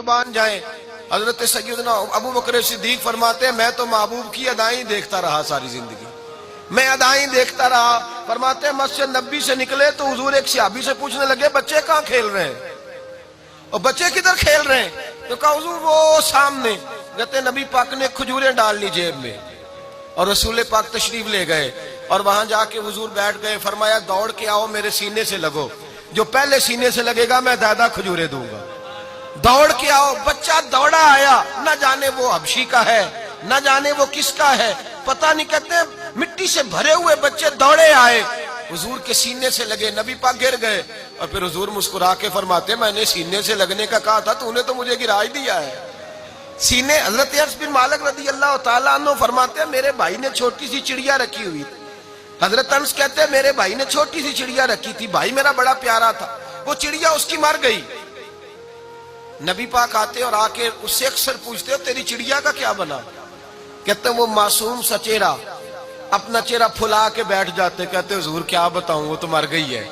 قربان جائیں۔ حضرت سیدنا ابو بکر صدیق فرماتے ہیں میں تو محبوب کی ادائیں دیکھتا رہا ساری زندگی، میں ادائیں دیکھتا رہا۔ فرماتے ہیں مسجد نبی سے نکلے تو حضور ایک صحابی سے پوچھنے لگے بچے کہاں کھیل رہے ہیں، اور بچے کدھر کھیل رہے ہیں؟ تو کہا حضور وہ سامنے۔ کہتے نبی پاک نے کھجوریں ڈال لی جیب میں اور رسول پاک تشریف لے گئے اور وہاں جا کے حضور بیٹھ گئے۔ فرمایا دوڑ کے آؤ میرے سینے سے لگو، جو پہلے سینے سے لگے گا میں زیادہ کھجوریں دوں گا۔ دوڑ کے آؤ، بچہ دوڑا آیا، نہ جانے وہ حبشی کا ہے نہ جانے وہ کس کا ہے، پتہ نہیں، کہتے ہیں مٹی سے بھرے ہوئے بچے دوڑے آئے، حضور کے سینے سے لگے، نبی پاک گر گئے اور پھر حضور مسکرا کے فرماتے میں نے سینے سے لگنے کا کہا تھا تو نے تو مجھے گرا ہی دیا ہے سینے۔ حضرت انس بن مالک رضی اللہ تعالیٰ عنہ فرماتے ہیں میرے بھائی نے چھوٹی سی چڑیا رکھی ہوئی تھی۔ حضرت انس کہتے ہیں میرے بھائی نے چھوٹی سی چڑیا رکھی تھی، بھائی میرا بڑا پیارا تھا، وہ چڑیا اس کی مر گئی۔ نبی پاک آتے اور آ کے اس سے اکثر پوچھتے ہو تیری چڑیا کا کیا بنا؟ کہتے ہیں وہ معصوم سا چہرہ اپنا چہرہ پھلا کے بیٹھ جاتے، کہتے حضور کیا بتاؤں وہ تو مر گئی ہے۔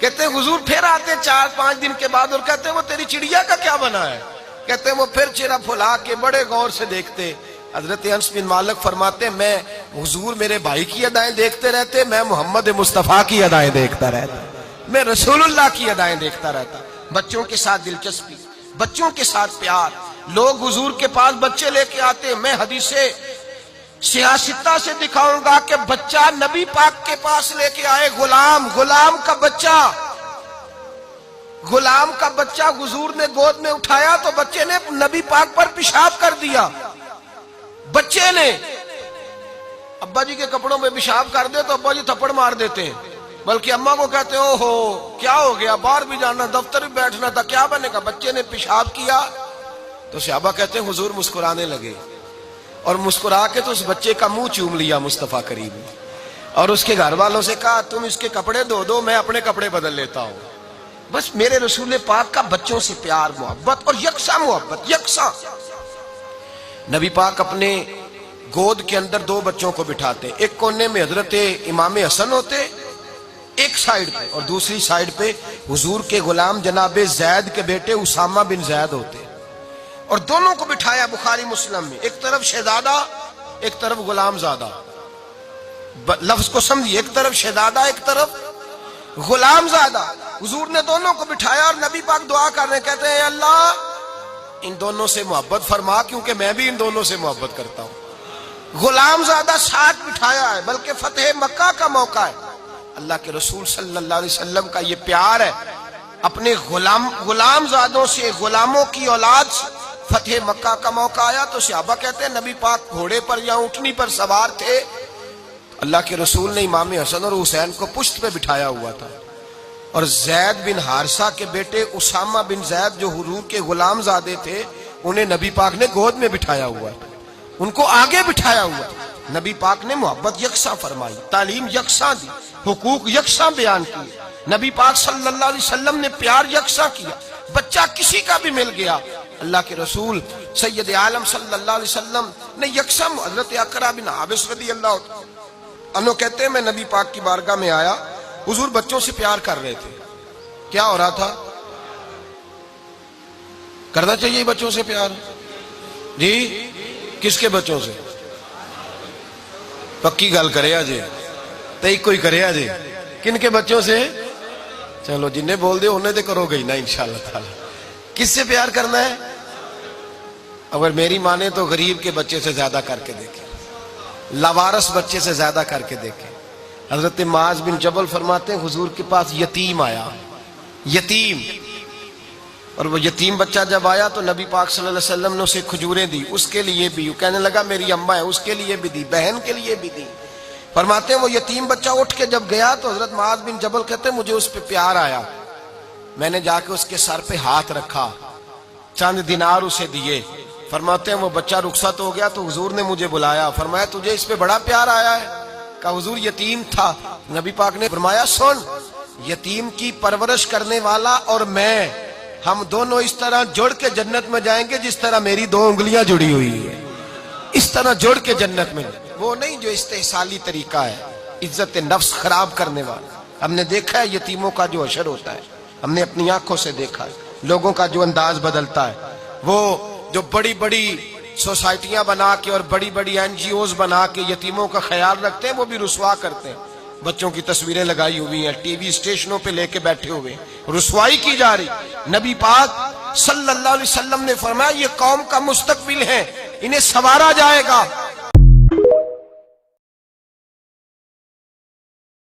کہتے حضور پھر آتے 4-5 دن کے بعد اور کہتے وہ تیری چڑیا کا کیا بنا ہے؟ کہتے وہ پھر چہرہ پھلا کے بڑے غور سے دیکھتے۔ حضرت انس بن مالک فرماتے میں حضور میرے بھائی کی ادائیں دیکھتے رہتے، میں محمد مصطفیٰ کی ادائیں دیکھتا رہتا، میں رسول اللہ کی ادائیں دیکھتا رہتا۔ بچوں کے ساتھ دلچسپی، بچوں کے ساتھ پیار، لوگ حضور کے پاس بچے لے کے آتے، میں حدیث سیاستہ سے دکھاؤں گا کہ بچہ نبی پاک کے پاس لے کے آئے، غلام کا بچہ حضور نے گود میں اٹھایا تو بچے نے نبی پاک پر پیشاب کر دیا۔ بچے نے ابا جی کے کپڑوں میں پیشاب کر دے تو ابا جی تھپڑ مار دیتے ہیں، بلکہ اماں کو کہتے او ہو کیا ہو گیا، باہر بھی جانا دفتر بھی بیٹھنا تھا کیا بنے گا، بچے نے پیشاب کیا تو صحابہ کہتے ہیں حضور مسکرانے لگے اور مسکرا کے تو اس بچے کا منہ چوم لیا مصطفیٰ کریم نے اور اس کے گھر والوں سے کہا تم اس کے کپڑے دو میں اپنے کپڑے بدل لیتا ہوں۔ بس میرے رسول پاک کا بچوں سے پیار محبت اور یکساں محبت، یکساں۔ نبی پاک اپنے گود کے اندر 2 بچوں کو بٹھاتے، ایک کونے میں حضرت امام حسن ہوتے ایک سائیڈ پہ اور دوسری سائیڈ پہ حضور کے غلام جناب زید کے بیٹے اسامہ بن زید ہوتے اور دونوں کو بٹھایا بخاری مسلم میں، ایک طرف شہزادہ ایک طرف غلام زادہ، لفظ کو سمجھیے، ایک طرف شہزادہ ایک طرف غلام زادہ۔ حضور نے دونوں کو بٹھایا اور نبی پاک دعا کر رہے کہتے ہیں اللہ ان دونوں سے محبت فرما کیونکہ میں بھی ان دونوں سے محبت کرتا ہوں۔ غلام زادہ ساتھ بٹھایا ہے، بلکہ فتح مکہ کا موقع ہے، اللہ کے رسول صلی اللہ علیہ وسلم کا یہ پیار ہے، اپنے غلام زادوں سے، غلاموں کی اولاد سے فتح مکہ کا موقع آیا تو صحابہ کہتے ہیں نبی پاک گھوڑے پر یا اونٹنی پر سوار تھے، اللہ کے رسول نے امام حسن اور حسین کو پشت پہ بٹھایا ہوا تھا اور زید بن حارثہ کے بیٹے اسامہ بن زید جو حضور کے غلام زادے تھے انہیں نبی پاک نے گود میں بٹھایا ہوا تھا، ان کو آگے بٹھایا ہوا تھا۔ نبی پاک نے محبت یکساں فرمائی، تعلیم یکساں دی، حقوق یکساں بیان کیے، نبی پاک صلی اللہ علیہ وسلم نے پیار یکساں کیا۔ بچہ کسی کا بھی مل گیا اللہ کے رسول سید عالم صلی اللہ علیہ وسلم نے یکساں۔ حضرت اقرا بن حابس رضی اللہ عنہ کہتے ہیں میں نبی پاک کی بارگاہ میں آیا، حضور بچوں سے پیار کر رہے تھے، کیا ہو رہا تھا؟ کرنا چاہیے بچوں سے پیار؟ جی کس کے بچوں سے؟ پکی گل کرے آجے تئی کوئی کرے آجے کن کے بچوں سے؟ چلو جنہیں بول دے انہیں دے کرو گئی نا انشاءاللہ تعالی۔ کس سے پیار کرنا ہے؟ اگر میری مانے تو غریب کے بچے سے زیادہ کر کے دیکھیں، لاوارث بچے سے زیادہ کر کے دیکھیں۔ حضرت معاذ بن جبل فرماتے ہیں حضور کے پاس یتیم آیا، یتیم، اور وہ یتیم بچہ جب آیا تو نبی پاک صلی اللہ علیہ وسلم نے اسے کھجوریں دی، اس کے لیے بھی، وہ کہنے لگا میری اماں ہے اس کے لیے بھی دی، بہن کے لیے بھی دی۔ فرماتے ہیں وہ یتیم بچہ اٹھ کے جب گیا تو حضرت معاذ بن جبل کہتے ہیں مجھے اس پہ پیار آیا، میں نے جا کے اس کے سر پہ ہاتھ رکھا، چند دینار اسے دیے۔ فرماتے ہیں وہ بچہ رخصت ہو گیا تو حضور نے مجھے بلایا، فرمایا تجھے اس پہ بڑا پیار آیا ہے؟ کہا حضور یتیم تھا۔ نبی پاک نے فرمایا سن، یتیم کی پرورش کرنے والا اور میں، ہم دونوں اس طرح جڑ کے جنت میں جائیں گے جس طرح میری 2 انگلیاں جڑی ہوئی ہیں، اس طرح جڑ کے جنت میں۔ وہ نہیں جو استحصالی طریقہ ہے، عزت نفس خراب کرنے والا۔ ہم نے دیکھا ہے یتیموں کا جو حشر ہوتا ہے، ہم نے اپنی آنکھوں سے دیکھا ہے، لوگوں کا جو انداز بدلتا ہے۔ وہ جو بڑی بڑی سوسائٹیاں بنا کے اور بڑی بڑی NGOs بنا کے یتیموں کا خیال رکھتے ہیں، وہ بھی رسوا کرتے ہیں. بچوں کی تصویریں لگائی ہوئی ہیں، ٹی وی اسٹیشنوں پہ لے کے بیٹھے ہوئے، رسوائی کی جا رہی. نبی پاک صلی اللہ علیہ وسلم نے فرمایا یہ قوم کا مستقبل ہے، انہیں سنوارا جائے گا.